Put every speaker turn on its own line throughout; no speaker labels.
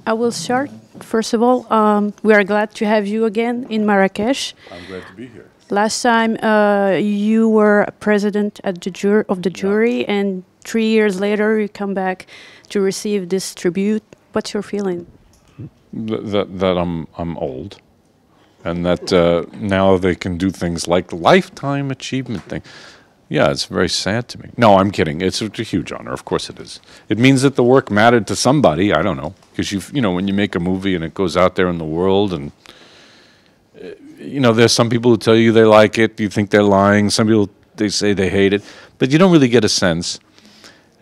I will start. First of all, we are glad to have you again in Marrakech.
I'm glad to be here.
Last time you were president at the jury, and 3 years later you come back to receive this tribute. What's your feeling?
That I'm old, and that now they can do things like the lifetime achievement thing. Yeah, it's very sad to me. No, I'm kidding. It's a huge honor. Of course it is. It means that the work mattered to somebody. I don't know, because you know, when you make a movie and it goes out there in the world, and you know, there's some people who tell you they like it. You think they're lying. Some people, they say they hate it, but you don't really get a sense.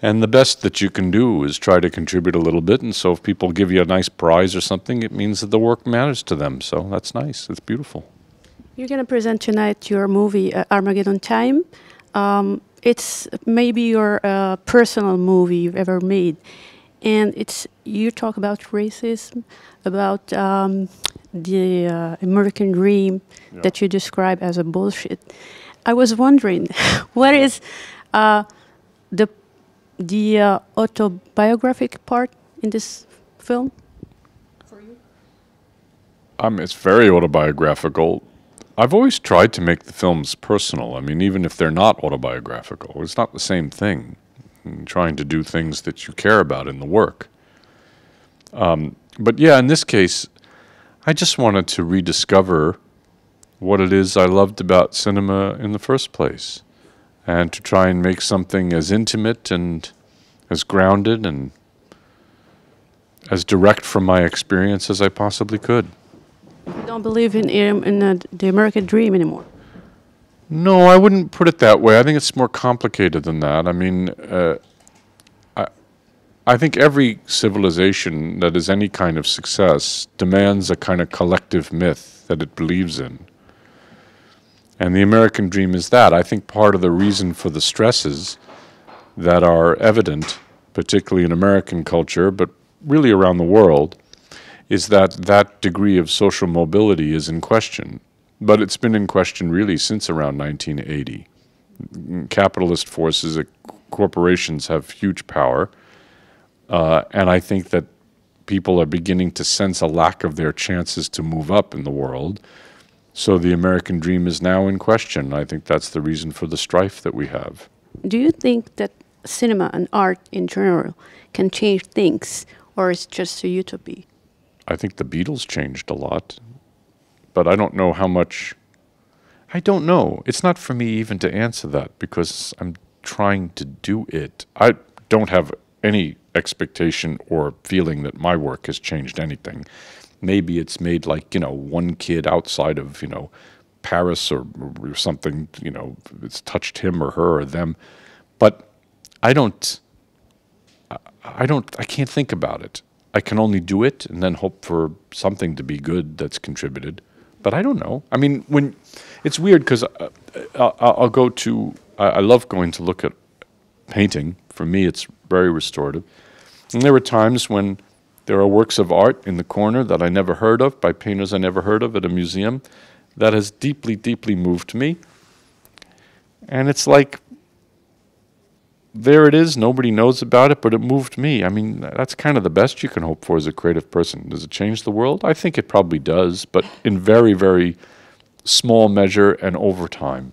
And the best that you can do is try to contribute a little bit. And so if people give you a nice prize or something, it means that the work matters to them. So that's nice. It's beautiful.
You're going to present tonight your movie, Armageddon Time. It's maybe your personal movie you've ever made. And you talk about racism, about the American dream that you describe as a bullshit. I was wondering, what is the autobiographic part in this film for you?
It's very autobiographical. I've always tried to make the films personal. I mean, even if they're not autobiographical, it's not the same thing. I'm trying to do things that you care about in the work. But yeah, in this case, I just wanted to rediscover what it is I loved about cinema in the first place, and to try and make something as intimate and as grounded and as direct from my experience as I possibly could.
You don't believe in the American dream anymore?
No, I wouldn't put it that way. I think it's more complicated than that. I mean, I think every civilization that is any kind of success demands a kind of collective myth that it believes in. And the American dream is that. I think part of the reason for the stresses that are evident, particularly in American culture, but really around the world, is that that degree of social mobility is in question. But it's been in question really since around 1980. Capitalist forces, corporations have huge power, and I think that people are beginning to sense a lack of their chances to move up in the world. So the American dream is now in question. I think that's the reason for the strife that we have.
Do you think that cinema and art in general can change things, or is it just a utopia?
I think the Beatles changed a lot, but I don't know how much. I don't know. It's not for me even to answer that, because I'm trying to do it. I don't have any expectation or feeling that my work has changed anything. Maybe it's made, like, you know, one kid outside of, you know, Paris or something, you know, it's touched him or her or them. But I can't think about it. I can only do it and then hope for something to be good that's contributed. But I don't know. I mean, it's weird, because I love going to look at painting. For me, it's very restorative. And there were times when there are works of art in the corner that I never heard of, by painters I never heard of at a museum, that has deeply, deeply moved me. And it's like, there it is, nobody knows about it, but it moved me. I mean, that's kind of the best you can hope for as a creative person. Does it change the world? I think it probably does, but in very, very small measure and over time.